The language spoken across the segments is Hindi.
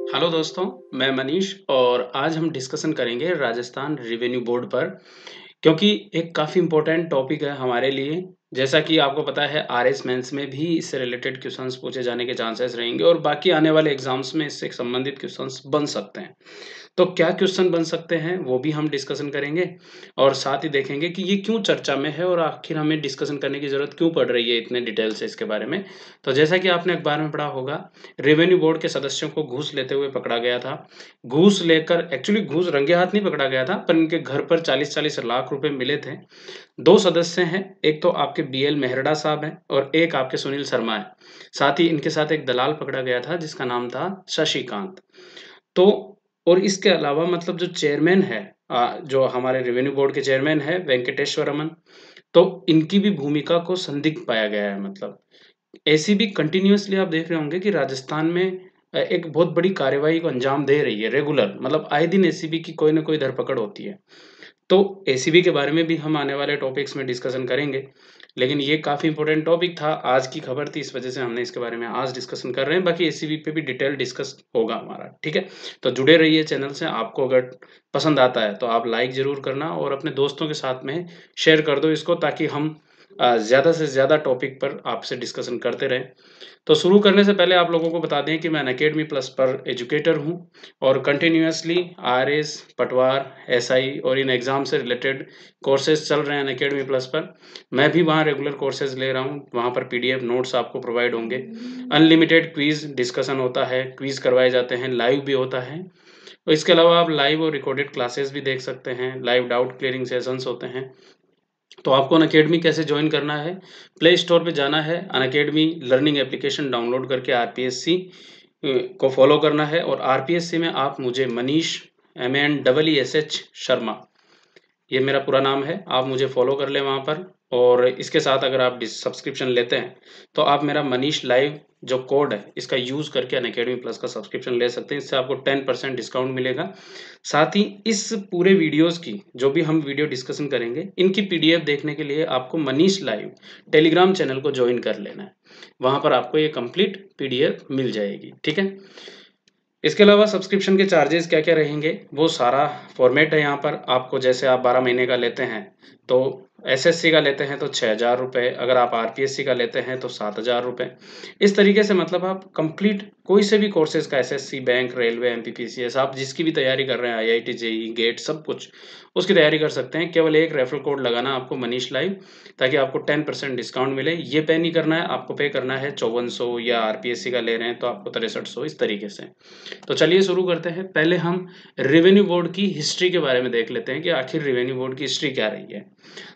हेलो दोस्तों, मैं मनीष और आज हम डिस्कशन करेंगे राजस्थान रेवेन्यू बोर्ड पर क्योंकि एक काफ़ी इम्पोर्टेंट टॉपिक है हमारे लिए। जैसा कि आपको पता है आरएस मेंस में भी इससे रिलेटेड क्वेश्चंस पूछे जाने के चांसेस रहेंगे और बाकी आने वाले एग्जाम्स में इससे संबंधित क्वेश्चंस बन सकते हैं। तो क्या क्वेश्चन बन सकते हैं वो भी हम डिस्कशन करेंगे और साथ ही देखेंगे कि ये क्यों चर्चा में है और आखिर हमें डिस्कशन करने की ज़रूरत क्यों पड़ रही है इतने डिटेल से इसके बारे में। तो जैसा कि आपने अखबार में पढ़ा होगा, रेवेन्यू बोर्ड के सदस्यों को घूस लेते हुए पकड़ा गया था। घूस लेकर एक्चुअली घूस रंगे हाथ नहीं पकड़ा गया था, पर इनके घर पर 40-40 लाख रुपए मिले थे। 2 सदस्य हैं, एक तो आपके बीएल मेहरड़ा साहब हैं और एक आपके सुनील शर्मा हैं। साथ ही इनके साथ एक दलाल पकड़ा गया था जिसका नाम था शशिकांत। तो और इसके अलावा मतलब जो चेयरमैन है, जो हमारे रेवेन्यू बोर्ड के चेयरमैन है वेंकटेश्वरमन, तो इनकी भी भूमिका को संदिग्ध पाया गया है। मतलब एसीबी कंटिन्यूअसली आप देख रहे होंगे कि राजस्थान में एक बहुत बड़ी कार्रवाई को अंजाम दे रही है रेगुलर, मतलब आए दिन एसीबी की कोई ना कोई धरपकड़ होती है। तो एसीबी के बारे में भी हम आने वाले टॉपिक्स में डिस्कशन करेंगे, लेकिन ये काफ़ी इंपॉर्टेंट टॉपिक था, आज की खबर थी, इस वजह से हमने इसके बारे में आज डिस्कशन कर रहे हैं। बाकी एसीबी पे भी डिटेल डिस्कस होगा हमारा, ठीक है। तो जुड़े रहिए चैनल से। आपको अगर पसंद आता है तो आप लाइक ज़रूर करना और अपने दोस्तों के साथ में शेयर कर दो इसको, ताकि हम ज़्यादा से ज़्यादा टॉपिक पर आपसे डिस्कशन करते रहें। तो शुरू करने से पहले आप लोगों को बता दें कि मैं अनअकैडमी प्लस पर एजुकेटर हूं और कंटिन्यूअसली आरएस, पटवार, एसआई और इन एग्ज़ाम से रिलेटेड कोर्सेज चल रहे हैं अनअकैडमी प्लस पर। मैं भी वहां रेगुलर कोर्सेज ले रहा हूं, वहां पर पीडीएफ नोट्स आपको प्रोवाइड होंगे। अनलिमिटेड क्विज डिस्कशन होता है, क्विज करवाए जाते हैं, लाइव भी होता है। और इसके अलावा आप लाइव और रिकॉर्डेड क्लासेस भी देख सकते हैं, लाइव डाउट क्लियरिंग सेशंस होते हैं। तो आपको अनअकैडमी कैसे ज्वाइन करना है? प्ले स्टोर पे जाना है, अनअकैडमी लर्निंग एप्लीकेशन डाउनलोड करके आरपीएससी को फॉलो करना है और आरपीएससी में आप मुझे मनीष MENEESH शर्मा, ये मेरा पूरा नाम है, आप मुझे फॉलो कर लें वहाँ पर। और इसके साथ अगर आप सब्सक्रिप्शन लेते हैं तो आप मेरा मनीष लाइव जो कोड है इसका यूज़ करके अनअकैडमी प्लस का सब्सक्रिप्शन ले सकते हैं। इससे आपको 10% डिस्काउंट मिलेगा। साथ ही इस पूरे वीडियोस की जो भी हम वीडियो डिस्कशन करेंगे, इनकी पीडीएफ देखने के लिए आपको मनीष लाइव टेलीग्राम चैनल को ज्वाइन कर लेना है। वहाँ पर आपको ये कंप्लीट पीडीएफ मिल जाएगी, ठीक है। इसके अलावा सब्सक्रिप्शन के चार्जेस क्या-क्या रहेंगे, वो सारा फॉर्मेट है यहाँ पर। आपको जैसे आप 12 महीने का लेते हैं, तो एसएससी का लेते हैं तो 6,000 रुपये, अगर आप आरपीएससी का लेते हैं तो 7,000 रुपये। इस तरीके से मतलब आप कंप्लीट कोई से भी कोर्सेज का एसएससी, बैंक, रेलवे, एमपीपीसीएस, आप जिसकी भी तैयारी कर रहे हैं, आईआईटी, जेईई, गेट, सब कुछ उसकी तैयारी कर सकते हैं। केवल एक रेफरल कोड लगाना आपको मनीष लाइव, ताकि आपको 10% डिस्काउंट मिले। ये पे नहीं करना है, आपको पे करना है 5400, या आरपीएससी का ले रहे हैं तो आपको 6300, इस तरीके से। तो चलिए शुरू करते हैं। पहले हम रेवेन्यू बोर्ड की हिस्ट्री के बारे में देख लेते हैं कि आखिर रेवेन्यू बोर्ड की हिस्ट्री क्या रही है।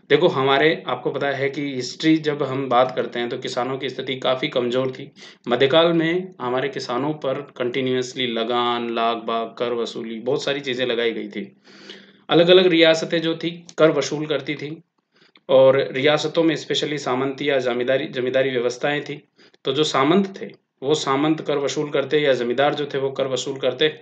देखो, हमारे आपको पता है कि हिस्ट्री जब हम बात करते हैं तो किसानों की स्थिति काफ़ी कमज़ोर थी। मध्यकाल में हमारे किसानों पर कंटिन्यूअसली लगान, लाग बाग, कर वसूली, बहुत सारी चीज़ें लगाई गई थी। अलग अलग रियासतें जो थी कर वसूल करती थी और रियासतों में स्पेशली सामंती या जमींदारी जमींदारी व्यवस्थाएं थी। तो जो सामंत थे वो सामंत कर वसूल करते, या जमींदार जो थे वो कर वसूल करते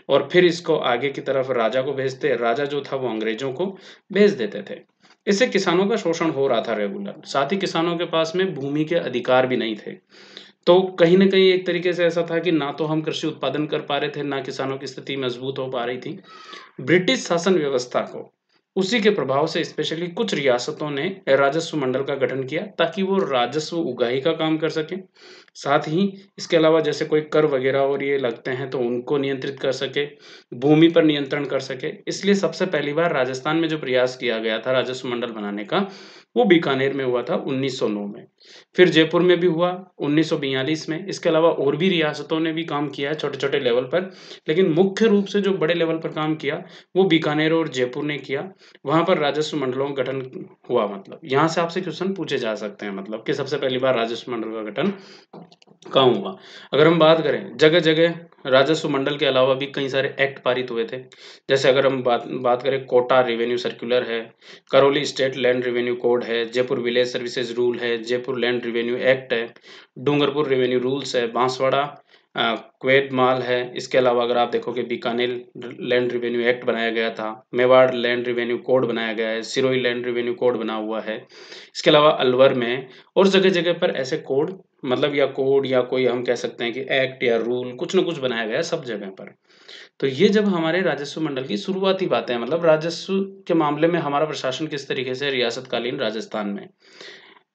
और फिर इसको आगे की तरफ राजा को भेजते। राजा जो था वो अंग्रेजों को भेज देते थे। इससे किसानों का शोषण हो रहा था रेगुलर। साथ ही किसानों के पास में भूमि के अधिकार भी नहीं थे। तो कहीं न कहीं एक तरीके से ऐसा था कि ना तो हम कृषि उत्पादन कर पा रहे थे, ना किसानों की स्थिति मजबूत हो पा रही थी। ब्रिटिश शासन व्यवस्था को, उसी के प्रभाव से स्पेशली कुछ रियासतों ने राजस्व मंडल का गठन किया ताकि वो राजस्व उगाही का काम कर सकें। साथ ही इसके अलावा जैसे कोई कर वगैरह और ये लगते हैं तो उनको नियंत्रित कर सके, भूमि पर नियंत्रण कर सके। इसलिए सबसे पहली बार राजस्थान में जो प्रयास किया गया था राजस्व मंडल बनाने का, वो बीकानेर में हुआ था 1909 में। फिर जयपुर में भी हुआ 1942 में। इसके अलावा और भी रियासतों ने भी काम किया है छोटे-छोटे लेवल पर, लेकिन मुख्य रूप से जो बड़े लेवल पर काम किया वो बीकानेर और जयपुर ने किया। वहाँ पर राजस्व मंडलों का गठन हुआ। मतलब यहाँ से आपसे क्वेश्चन पूछे जा सकते हैं, मतलब कि सबसे पहली बार राजस्व मंडल का गठन कहाँ हुआ। अगर हम बात करें, जगह जगह राजस्व मंडल के अलावा भी कई सारे एक्ट पारित हुए थे। जैसे अगर हम बात बात करें, कोटा रेवेन्यू सर्कुलर है, Karauli state land revenue code है, जयपुर विलेज सर्विसेज रूल है, जयपुर लैंड रेवेन्यू एक्ट है, डूंगरपुर रेवेन्यू रूल्स है, बांसवाड़ा क्वेद माल है। इसके अलावा अगर आप देखोगे बीकानेर लैंड रिवेन्यू एक्ट बनाया गया था, मेवाड़ लैंड रिवेन्यू कोड बनाया गया है, सिरोही लैंड रिवेन्यू कोड बना हुआ है। इसके अलावा अलवर में और जगह-जगह पर ऐसे कोड मतलब या कोड या कोई हम कह सकते हैं कि एक्ट या रूल कुछ न कुछ बनाया गया है सब जगह पर। तो ये जब हमारे राजस्व मंडल की शुरुआती बातें हैं, मतलब राजस्व के मामले में हमारा प्रशासन किस तरीके से रियासतकालीन राजस्थान में।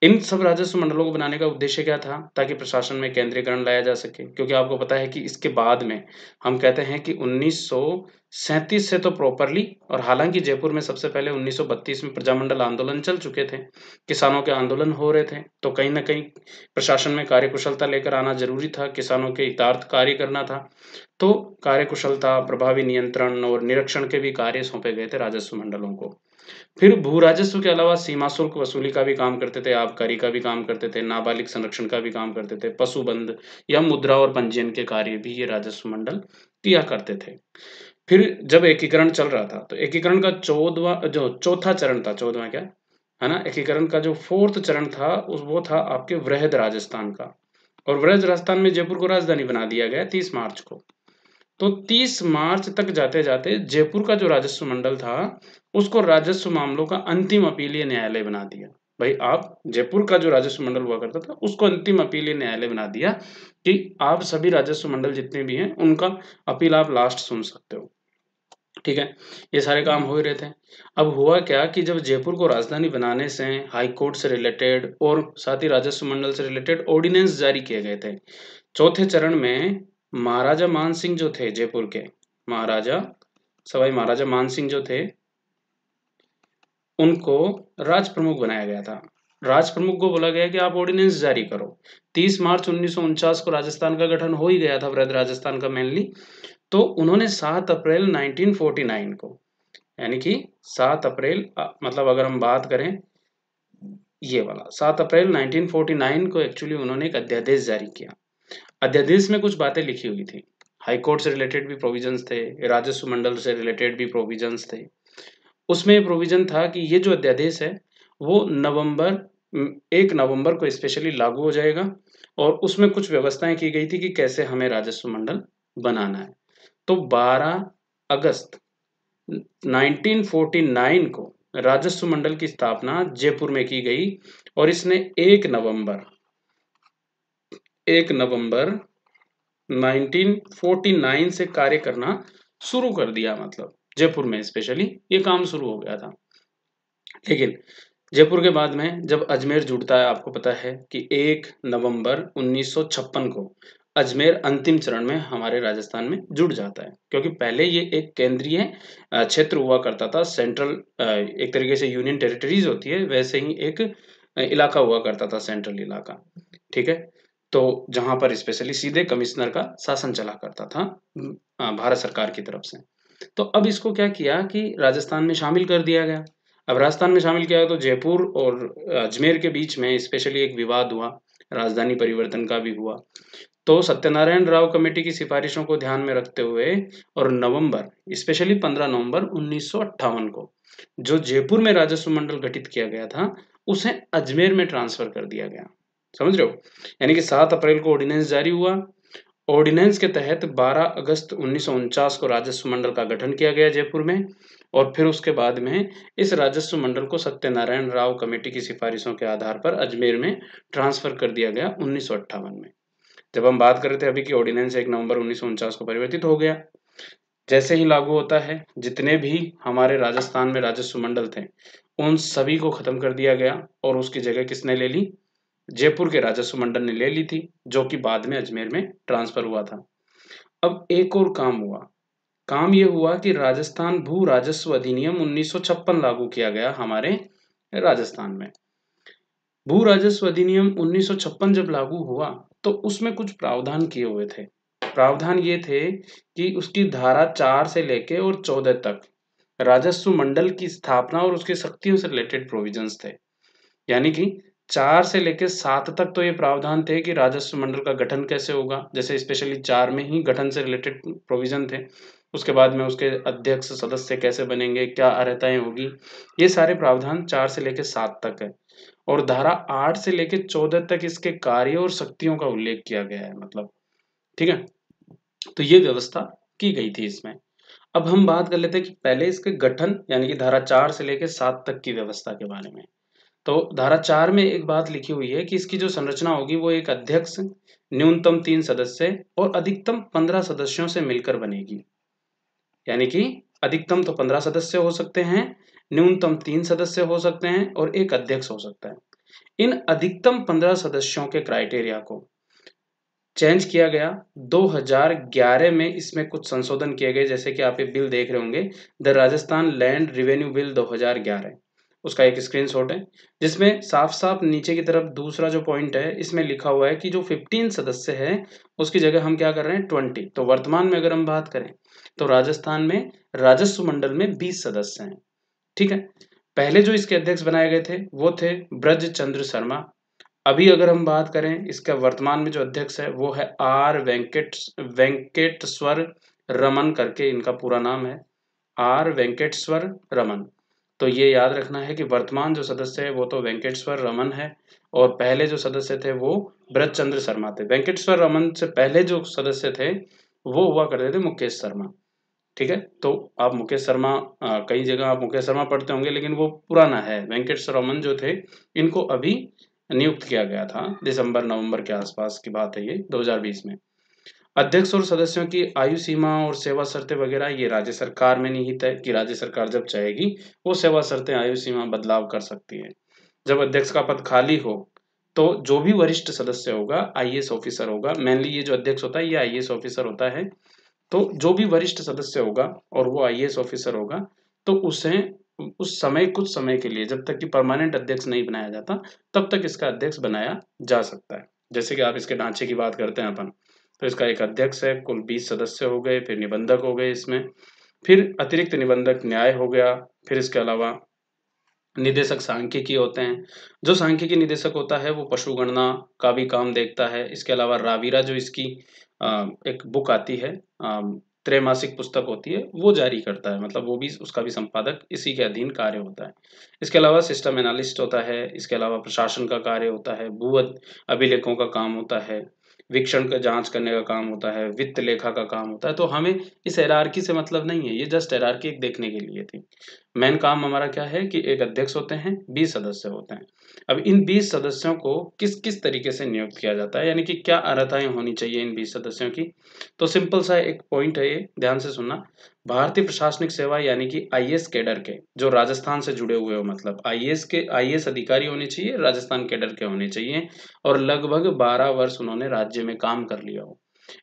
इन सब राजस्व मंडलों को बनाने का उद्देश्य क्या था? ताकि प्रशासन में केंद्रीकरण लाया जा सके। क्योंकि आपको पता है कि इसके बाद में हम कहते हैं कि 1937 से तो प्रॉपरली, और हालाँकि जयपुर में सबसे पहले 1932 में प्रजामंडल आंदोलन चल चुके थे। किसानों के आंदोलन हो रहे थे, तो कहीं न कहीं प्रशासन में कार्यकुशलता लेकर आना ज़रूरी था, किसानों के हितार्थ कार्य करना था। तो कार्यकुशलता, प्रभावी नियंत्रण और निरीक्षण के भी कार्य सौंपे गए थे राजस्व मंडलों को। फिर भू राजस्व के अलावा सीमा शुल्क वसूली का भी काम करते थे, आबकारी का भी काम करते थे, नाबालिग संरक्षण का भी काम करते थे, पशुबंध या मुद्रा और पंजीयन के कार्य भी ये राजस्व मंडल किया करते थे। फिर जब एकीकरण चल रहा था, तो एकीकरण का 14वां जो चौथा चरण था, 14वां क्या, है ना? एकीकरण का जो 4th चरण था वो था आपके वृहद राजस्थान का। और वृहद राजस्थान में जयपुर को राजधानी बना दिया गया 30 मार्च को। तो 30 मार्च तक जाते-जाते जयपुर का जो राजस्व मंडल था, उसको राजस्व मामलों का अंतिम अपीलीय न्यायालय बना दिया। भाई आप जयपुर का जो राजस्व मंडल हुआ करता था, उसको अंतिम अपीलीय न्यायालय बना दिया कि आप सभी राजस्व मंडल जितने भी हैं, उनका अपील आप लास्ट सुन सकते हो। ठीक है? ये सारे काम हो ही रहे थे। अब हुआ क्या कि जब जयपुर को राजधानी बनाने से हाई कोर्ट से रिलेटेड और साथ ही राजस्व मंडल से रिलेटेड ऑर्डिनेंस जारी किए गए थे। चौथे चरण में महाराजा मानसिंह जो थे जयपुर के, महाराजा सवाई महाराजा मानसिंह जो थे, उनको राज प्रमुख बनाया गया था। राज प्रमुख को बोला गया कि आप ऑर्डिनेंस जारी करो। 30 मार्च 1949 को राजस्थान का गठन हो ही गया था, वृहद राजस्थान का मेनली। तो उन्होंने 7 अप्रैल 1949 को, यानी कि 7 अप्रैल मतलब अगर हम बात करें ये वाला 7 अप्रैल 1949 को एक्चुअली उन्होंने एक अध्यादेश जारी किया। अध्यादेश में कुछ बातें लिखी हुई थी। हाई कोर्ट से रिलेटेड भी प्रोविजंस थे, राजस्व मंडल से रिलेटेड भी प्रोविजंस थे। उसमें ये प्रोविजन था कि ये जो अध्यादेश है वो 1 नवंबर को स्पेशली लागू हो जाएगा, और उसमें कुछ व्यवस्थाएं की गई थी कि कैसे हमें राजस्व मंडल बनाना है। तो 12 अगस्त 1949 को राजस्व मंडल की स्थापना जयपुर में की गई, और इसने 1 नवंबर 1949 से कार्य करना शुरू कर दिया। मतलब जयपुर में स्पेशली ये काम शुरू हो गया था। लेकिन जयपुर के बाद में जब अजमेर जुड़ता है, आपको पता है कि 1 नवंबर 1956 को अजमेर अंतिम चरण में हमारे राजस्थान में जुड़ जाता है। क्योंकि पहले ये एक केंद्रीय क्षेत्र हुआ करता था, सेंट्रल एक तरीके से यूनियन टेरिटरीज होती है, वैसे ही एक इलाका हुआ करता था, सेंट्रल इलाका। ठीक है? तो जहाँ पर स्पेशली सीधे कमिश्नर का शासन चला करता था भारत सरकार की तरफ से। तो अब इसको क्या किया कि राजस्थान में शामिल कर दिया गया। अब राजस्थान में शामिल किया तो जयपुर और अजमेर के बीच में स्पेशली एक विवाद हुआ, राजधानी परिवर्तन का भी हुआ। तो सत्यनारायण राव कमेटी की सिफारिशों को ध्यान में रखते हुए और नवंबर स्पेशली 15 नवंबर 1958 को जो जयपुर में राजस्व मंडल गठित किया गया था, उसे अजमेर में ट्रांसफर कर दिया गया। समझ रहे हो? यानी कि 7 अप्रैल को ऑर्डिनेंस जारी हुआ। ऑर्डिनेंस के तहत 12 अगस्त 1949 को राजस्व मंडल का गठन किया गया जयपुर में, और फिर उसके बाद में इस राजस्व मंडल को सत्यनारायण राव कमेटी की सिफारिशों के आधार पर अजमेर में ट्रांसफर कर दिया गया 1958 में। जब हम बात कर रहे थे अभी की ऑर्डिनेंस 1 नवंबर 1949 को परिवर्तित हो गया। जैसे ही लागू होता है, जितने भी हमारे राजस्थान में राजस्व मंडल थे, उन सभी को खत्म कर दिया गया, और उसकी जगह किसने ले ली? जयपुर के राजस्व मंडल ने ले ली थी, जो कि बाद में अजमेर में ट्रांसफर हुआ था। अब एक और काम हुआ। काम ये हुआ कि राजस्थान भू राजस्व अधिनियम 1956 लागू किया गया हमारे राजस्थान में। भू राजस्व अधिनियम 1956 जब लागू हुआ, तो उसमें कुछ प्रावधान किए हुए थे। प्रावधान ये थे कि उसकी धारा 4 से लेके और 14 तक राजस्व मंडल की स्थापना और उसकी शक्तियों से रिलेटेड प्रोविजंस थे। यानी कि 4 से लेके 7 तक तो ये प्रावधान थे कि राजस्व मंडल का गठन कैसे होगा, जैसे स्पेशली 4 में ही गठन से रिलेटेड प्रोविजन थे। उसके बाद में उसके अध्यक्ष सदस्य कैसे बनेंगे, क्या अर्हताएं होगी, ये सारे प्रावधान 4 से लेके 7 तक है। और धारा 8 से लेके 14 तक इसके कार्य और शक्तियों का उल्लेख किया गया है। मतलब ठीक है, तो ये व्यवस्था की गई थी इसमें। अब हम बात कर लेते हैं कि पहले इसके गठन यानी कि धारा 4 से लेकर 7 तक की व्यवस्था के बारे में। तो धारा 4 में एक बात लिखी हुई है कि इसकी जो संरचना होगी वो एक अध्यक्ष, न्यूनतम 3 सदस्य और अधिकतम 15 सदस्यों से मिलकर बनेगी। यानी कि अधिकतम तो 15 सदस्य हो सकते हैं, न्यूनतम 3 सदस्य हो सकते हैं और एक अध्यक्ष हो सकता है। इन अधिकतम 15 सदस्यों के क्राइटेरिया को चेंज किया गया 2011 में। इसमें कुछ संशोधन किए गए, जैसे कि आप ये बिल देख रहे होंगे, the Rajasthan land revenue bill 2011, उसका एक स्क्रीनशॉट है, जिसमें साफ साफ नीचे की तरफ दूसरा जो पॉइंट है इसमें लिखा हुआ है कि जो 15 सदस्य है उसकी जगह हम क्या कर रहे हैं 20। तो वर्तमान में अगर हम बात करें तो राजस्थान में राजस्व मंडल में 20 सदस्य हैं। ठीक है, पहले जो इसके अध्यक्ष बनाए गए थे वो थे ब्रज चंद्र शर्मा। अभी अगर हम बात करें इसका वर्तमान में जो अध्यक्ष है वो है आर वेंकटेश्वर रमन करके इनका पूरा नाम है, आर वेंकटेश्वर रमन। तो ये याद रखना है कि वर्तमान जो सदस्य है वो तो वेंकटेश्वर रमन है और पहले जो सदस्य थे वो ब्रज चंद्र शर्मा थे। वेंकटेश्वर रमन से पहले जो सदस्य थे वो हुआ करते थे मुकेश शर्मा। ठीक है, तो आप मुकेश शर्मा कई जगह आप मुकेश शर्मा पढ़ते होंगे, लेकिन वो पुराना है। वेंकटेश्वर रमन जो थे इनको अभी नियुक्त किया गया था, दिसंबर नवंबर के आसपास की बात है ये 2020 में। अध्यक्ष और सदस्यों की आयु सीमा और सेवा शर्तें वगैरह ये राज्य सरकार में निहित है कि राज्य सरकार जब चाहेगी वो सेवा शर्तें आयु सीमा बदलाव कर सकती है। जब अध्यक्ष का पद खाली हो तो जो भी वरिष्ठ सदस्य होगा आईएएस ऑफिसर होगा, मेनली ये जो अध्यक्ष होता है ये आईएएस ऑफिसर होता है। तो जो भी वरिष्ठ सदस्य होगा और वो आईएएस ऑफिसर होगा तो उसे उस समय कुछ समय के लिए, जब तक कि परमानेंट अध्यक्ष नहीं बनाया जाता तब तक इसका अध्यक्ष बनाया जा सकता है। जैसे कि आप इसके ढांचे की बात करते हैं अपन, तो इसका एक अध्यक्ष है, कुल 20 सदस्य हो गए, फिर निबंधक हो गए इसमें, फिर अतिरिक्त निबंधक न्याय हो गया, फिर इसके अलावा निदेशक सांख्यिकी होते हैं। जो सांख्यिकी निदेशक होता है वो पशु गणना का भी काम देखता है। इसके अलावा रावीरा जो इसकी एक बुक आती है, त्रैमासिक पुस्तक होती है, वो जारी करता है, मतलब वो भी उसका भी संपादक इसी के अधीन कार्य होता है। इसके अलावा सिस्टम एनालिस्ट होता है, इसके अलावा प्रशासन का कार्य होता है, भू अभिलेखों का काम होता है, वीक्षण का जांच करने का काम होता है, वित्त लेखा का काम होता है। तो हमें इस हायरार्की से मतलब नहीं है, ये जस्ट हायरार्की एक देखने के लिए थी। मेन काम हमारा क्या है कि एक अध्यक्ष होते हैं, 20 सदस्य होते हैं। अब इन 20 सदस्यों को किस किस तरीके से नियुक्त किया जाता है, यानी कि क्या अर्हताएं होनी चाहिए इन 20 सदस्यों की। तो सिंपल सा एक पॉइंट है, ये ध्यान से सुनना। भारतीय प्रशासनिक सेवा यानी कि आईएएस कैडर के जो राजस्थान से जुड़े हुए हो, मतलब आईएएस अधिकारी होने चाहिए, राजस्थान कैडर के होने चाहिए और लगभग 12 वर्ष उन्होंने राज्य में काम कर लिया हो,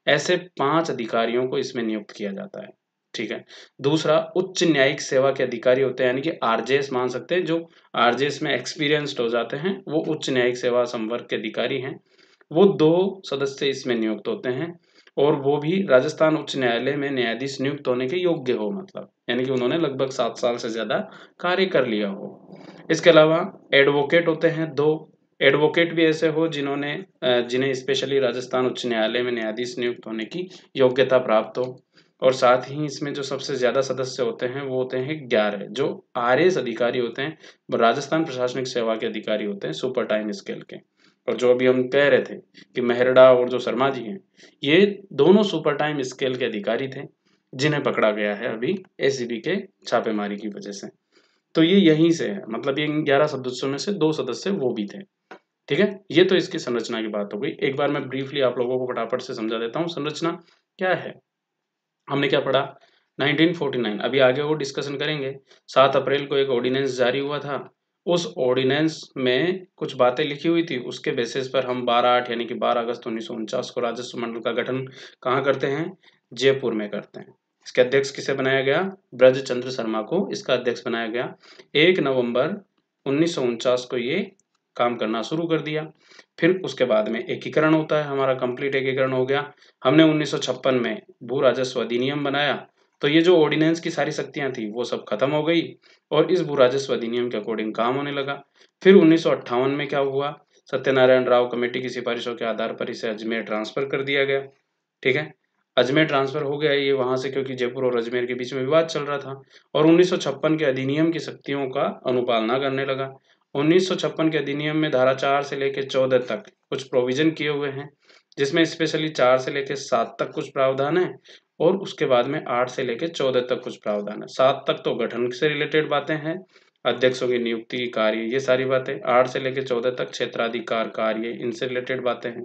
ऐसे 5 अधिकारियों को इसमें नियुक्त किया जाता है। ठीक है, दूसरा उच्च न्यायिक सेवा के अधिकारी होते हैं, यानी कि आरजेएस मान सकते हैं, जो आरजेएस में एक्सपीरियंस्ड हो जाते हैं वो उच्च न्यायिक सेवा संवर्ग के अधिकारी हैं। वो 2 सदस्य इसमें नियुक्त होते हैं और वो भी राजस्थान उच्च न्यायालय में न्यायाधीश नियुक्त होने के योग्य हो, मतलब यानी कि उन्होंने लगभग 7 साल से ज्यादा कार्य कर लिया हो। इसके अलावा एडवोकेट होते हैं 2। एडवोकेट भी ऐसे हो जिन्हें स्पेशली राजस्थान उच्च न्यायालय में न्यायाधीश नियुक्त होने की योग्यता प्राप्त हो। और साथ ही इसमें जो सबसे ज्यादा सदस्य होते हैं वो होते हैं 11, जो आरएएस अधिकारी होते हैं, वो राजस्थान प्रशासनिक सेवा के अधिकारी होते हैं सुपर टाइम स्केल के। और जो अभी हम कह रहे थे कि मेहरड़ा और जो शर्मा जी हैं, ये दोनों सुपर टाइम स्केल के अधिकारी थे जिन्हें पकड़ा गया है अभी एसीबी के छापेमारी की वजह से। तो ये यहीं से है, मतलब ये 11 सदस्यों में से 2 सदस्य वो भी थे। ठीक है, ये तो इसकी संरचना की बात हो गई। एक बार मैं ब्रीफली आप लोगों को फटाफट से समझा देता हूँ संरचना क्या है। हमने क्या पढ़ा, 1949, अभी आगे वो डिस्कशन करेंगे। 7 अप्रैल को एक ऑर्डिनेंस जारी हुआ था। उस ऑर्डिनेंस में कुछ बातें लिखी हुई थी, उसके बेसिस पर हम 12/8 यानी कि 12 अगस्त 1949 को राजस्व मंडल का गठन कहाँ करते हैं, जयपुर में करते हैं। इसके अध्यक्ष किसे बनाया गया, ब्रज चंद्र शर्मा को इसका अध्यक्ष बनाया गया। 1 नवंबर 1949 को ये काम करना शुरू कर दिया। फिर उसके बाद में एकीकरण होता है, हमारा कंप्लीट एकीकरण हो गया। हमने 1956 में भू राजस्व अधिनियम बनाया, तो ये जो ऑर्डिनेंस की सारी शक्तियां थी वो सब खत्म हो गई और इस भू राजस्व अधिनियम के अकॉर्डिंग काम होने लगा। फिर 1958 में क्या हुआ, सत्यनारायण राव कमेटी की सिफारिशों के आधार पर इसे अजमेर ट्रांसफर कर दिया गया। ठीक है, अजमेर ट्रांसफर हो गया ये वहां से, क्योंकि जयपुर और अजमेर के बीच में विवाद चल रहा था और 1956 के अधिनियम की शक्तियों का अनुपालना करने लगा। 1956 के अधिनियम में धारा 4 से लेकर 14 तक कुछ प्रोविजन किए हुए हैं, जिसमें स्पेशली 4 से लेके 7 तक कुछ प्रावधान है और उसके बाद में 8 से लेके 14 तक कुछ प्रावधान है। 7 तक तो गठन से रिलेटेड बातें हैं, अध्यक्षों की नियुक्ति, कार्य, ये सारी बातें। 8 से लेके 14 तक क्षेत्राधिकार, कार्य, इनसे रिलेटेड बातें हैं।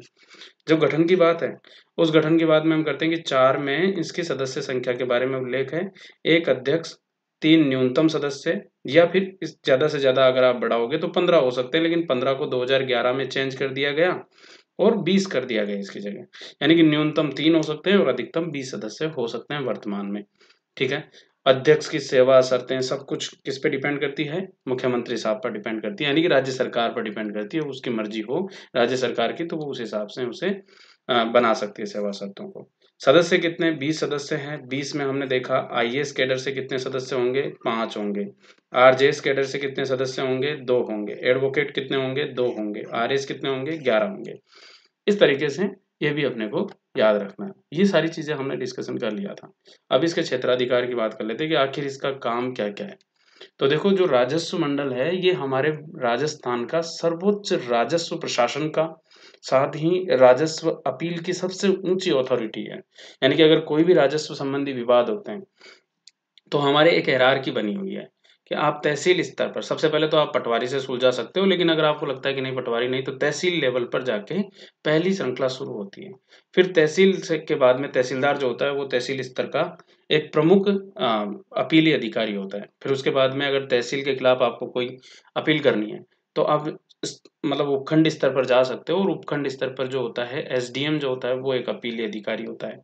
जब गठन की बात है, उस गठन की बात में हम करते हैं कि 4 में इसकी सदस्य संख्या के बारे में उल्लेख है। 1 अध्यक्ष, 3 न्यूनतम सदस्य, या फिर इस ज़्यादा से ज़्यादा अगर आप बढ़ाओगे तो 15 हो सकते हैं, लेकिन 15 को 2011 में चेंज कर दिया गया और 20 कर दिया गया इसकी जगह। यानी कि न्यूनतम 3 हो सकते हैं और अधिकतम 20 सदस्य हो सकते हैं वर्तमान में। ठीक है। अध्यक्ष की सेवा शर्तें सब कुछ किस पे डिपेंड करती है? मुख्यमंत्री साहब पर डिपेंड करती है, यानी कि राज्य सरकार पर डिपेंड करती है। उसकी मर्जी हो राज्य सरकार की तो वो उस हिसाब से उसे बना सकती है सेवा शर्तों को। सदस्य कितने? 20 सदस्य हैं। 20 में हमने देखा आईएएस कैडर से कितने सदस्य होंगे? 5 होंगे। आरजेएस कैडर से कितने सदस्य होंगे? 2 होंगे। एडवोकेट कितने होंगे? 2 होंगे। आरएस कितने होंगे? 11 होंगे। इस तरीके से ये भी अपने को याद रखना है। ये सारी चीजें हमने डिस्कशन कर लिया था। अब इसके क्षेत्राधिकार की बात कर लेते हैं कि आखिर इसका काम क्या-क्या है। तो देखो, जो राजस्व मंडल है ये हमारे राजस्थान का सर्वोच्च राजस्व प्रशासन का, साथ ही राजस्व अपील की सबसे ऊंची अथॉरिटी है। यानी कि अगर कोई भी राजस्व संबंधी विवाद होते हैं तो हमारे एक हायरार्की बनी हुई है कि आप तहसील स्तर पर सबसे पहले तो आप पटवारी से सुलझा सकते हो, लेकिन अगर आपको लगता है कि नहीं पटवारी नहीं, तो तहसील लेवल पर जाके पहली श्रृंखला शुरू होती है। फिर तहसील से के बाद में तहसीलदार जो होता है वो तहसील स्तर का एक प्रमुख अपीली अधिकारी होता है। फिर उसके बाद में अगर तहसील के खिलाफ आपको कोई अपील करनी है तो आप मतलब उपखंड स्तर पर जा सकते हो, और उपखंड स्तर पर जो होता है एसडीएम जो होता है वो एक अपीली अधिकारी होता है।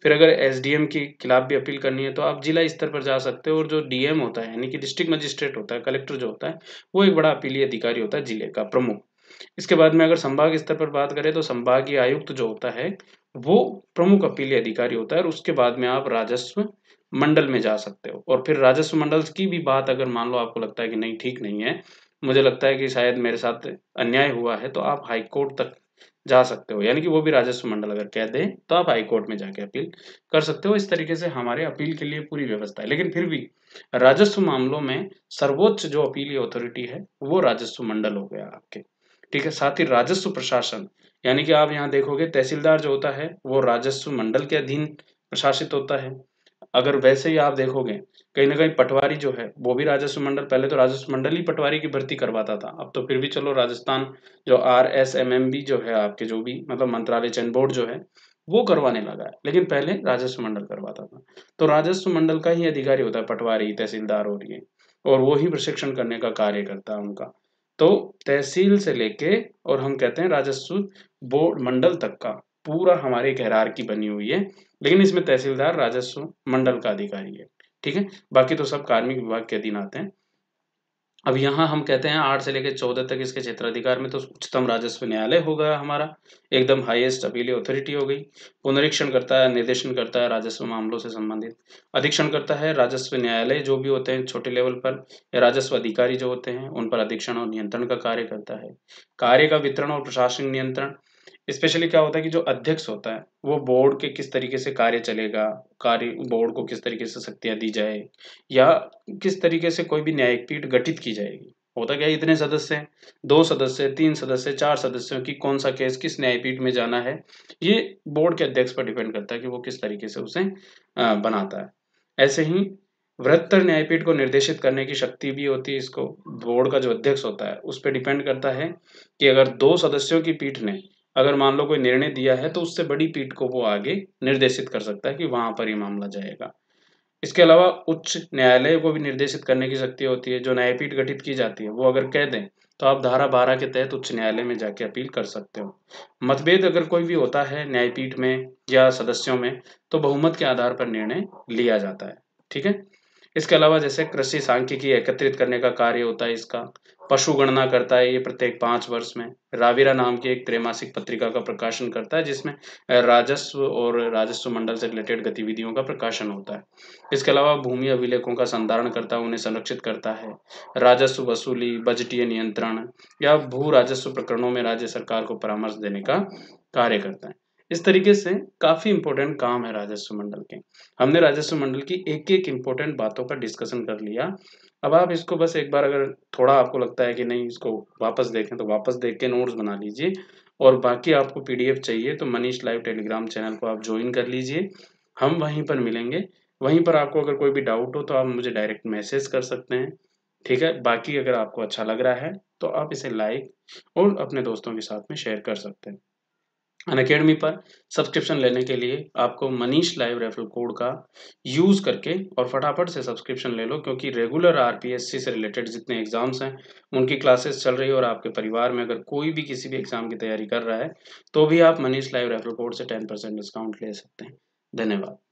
फिर अगर एसडीएम के खिलाफ भी अपील करनी है तो आप जिला स्तर पर जा सकते हो, और जो डीएम होता है यानी कि डिस्ट्रिक्ट मजिस्ट्रेट होता है, कलेक्टर जो होता है, वो एक बड़ा अपीली अधिकारी होता है जिले का प्रमुख। इसके बाद में अगर संभाग स्तर पर बात करें तो संभागीय आयुक्त जो होता है वो प्रमुख अपीली अधिकारी होता है, और उसके बाद में आप राजस्व मंडल में जा सकते हो। और फिर राजस्व मंडल की भी बात अगर मान लो आपको लगता है कि नहीं ठीक नहीं है, मुझे लगता है कि शायद मेरे साथ अन्याय हुआ है, तो आप हाई कोर्ट तक जा सकते हो। यानी कि वो भी राजस्व मंडल अगर कह दे तो आप हाई कोर्ट में जाके अपील कर सकते हो। इस तरीके से हमारे अपील के लिए पूरी व्यवस्था है। लेकिन फिर भी राजस्व मामलों में सर्वोच्च जो अपीली अथॉरिटी है वो राजस्व मंडल हो गया आपके। ठीक है। साथ ही राजस्व प्रशासन, यानी कि आप यहाँ देखोगे तहसीलदार जो होता है वो राजस्व मंडल के अधीन प्रशासित होता है। अगर वैसे ही आप देखोगे कहीं ना कहीं पटवारी जो है वो भी राजस्व मंडल, पहले तो राजस्व मंडल ही पटवारी की भर्ती करवाता था, अब तो फिर भी चलो राजस्थान जो RSMMB जो है आपके, जो भी मतलब मंत्रालय चयन बोर्ड जो है वो करवाने लगा है, लेकिन पहले राजस्व मंडल करवाता था। तो राजस्व मंडल का ही अधिकारी होता है पटवारी, तहसीलदार, और ये, और वो ही प्रशिक्षण करने का कार्य करता है उनका। तो तहसील से लेके और हम कहते हैं राजस्व बोर्ड मंडल तक का पूरा हमारे एक हायरार्की बनी हुई है, लेकिन इसमें तहसीलदार राजस्व मंडल का अधिकारी है। ठीक है। बाकी तो सब कार्मिक विभाग के अधीन आते हैं। अब यहाँ हम कहते हैं 8 से लेकर 14 तक इसके क्षेत्राधिकार में तो उच्चतम राजस्व न्यायालय हो गया हमारा, एकदम हाईएस्ट अपीली अथॉरिटी हो गई। पुनरीक्षण करता है, निर्देशन करता है राजस्व मामलों से संबंधित। अधीक्षण करता है राजस्व न्यायालय जो भी होते हैं छोटे लेवल पर, या राजस्व अधिकारी जो होते हैं उन पर अधीक्षण और नियंत्रण का कार्य करता है। कार्य का वितरण और प्रशासनिक नियंत्रण, स्पेशली क्या होता है कि जो अध्यक्ष होता है वो बोर्ड के किस तरीके से कार्य चलेगा, कार्य बोर्ड को किस तरीके से शक्तियां दी जाए, या किस तरीके से कोई भी न्यायिक पीठ गठित की जाएगी। होता क्या है, इतने सदस्य हैं, 2 सदस्य, 3 सदस्य, 4 सदस्यों की कौन सा केस किस न्यायपीठ में जाना है, ये बोर्ड के अध्यक्ष पर डिपेंड करता है कि वो किस तरीके से उसे बनाता है। ऐसे ही वृहत्तर न्यायपीठ को निर्देशित करने की शक्ति भी होती है इसको। बोर्ड का जो अध्यक्ष होता है उस पर डिपेंड करता है कि अगर 2 सदस्यों की पीठ ने अगर मान लो कोई निर्णय दिया है तो उससे बड़ी पीठ को वो आगे निर्देशित कर सकता है कि वहां पर ये मामला जाएगा। इसके अलावा उच्च न्यायालय को भी निर्देशित करने की शक्ति होती है। जो न्यायपीठ गठित की जाती है वो अगर कह दें तो आप धारा 12 के तहत उच्च न्यायालय में जाके अपील कर सकते हो। मतभेद अगर कोई भी होता है न्यायपीठ में या सदस्यों में तो बहुमत के आधार पर निर्णय लिया जाता है। ठीक है। इसके अलावा जैसे कृषि सांख्यिकी एकत्रित करने का कार्य होता है इसका। पशु गणना करता है ये प्रत्येक 5 वर्ष में। राविरा नाम की एक त्रैमासिक पत्रिका का प्रकाशन करता है जिसमें राजस्व और राजस्व मंडल से रिलेटेड गतिविधियों का प्रकाशन होता है। इसके अलावा भूमि अभिलेखों का संधारण करता है, उन्हें संरक्षित करता है। राजस्व वसूली, बजटीय नियंत्रण या भू राजस्व प्रकरणों में राज्य सरकार को परामर्श देने का कार्य करता है। इस तरीके से काफी इंपॉर्टेंट काम है राजस्व मंडल के। हमने राजस्व मंडल की एक एक इंपॉर्टेंट बातों का डिस्कशन कर लिया। अब आप इसको बस एक बार अगर थोड़ा आपको लगता है कि नहीं इसको वापस देखें तो वापस देख के नोट्स बना लीजिए, और बाकी आपको पीडीएफ चाहिए तो मनीष लाइव टेलीग्राम चैनल को आप ज्वाइन कर लीजिए। हम वहीं पर मिलेंगे। वहीं पर आपको अगर कोई भी डाउट हो तो आप मुझे डायरेक्ट मैसेज कर सकते हैं। ठीक है? बाकी अगर आपको अच्छा लग रहा है तो आप इसे लाइक और अपने दोस्तों के साथ में शेयर कर सकते हैं। अनअकैडमी पर सब्सक्रिप्शन लेने के लिए आपको मनीष लाइव रेफरल कोड का यूज़ करके और फटाफट से सब्सक्रिप्शन ले लो, क्योंकि रेगुलर आरपीएससी से रिलेटेड जितने एग्जाम्स हैं उनकी क्लासेस चल रही है और आपके परिवार में अगर कोई भी किसी भी एग्जाम की तैयारी कर रहा है तो भी आप मनीष लाइव रेफरल कोड से 10% डिस्काउंट ले सकते हैं। धन्यवाद।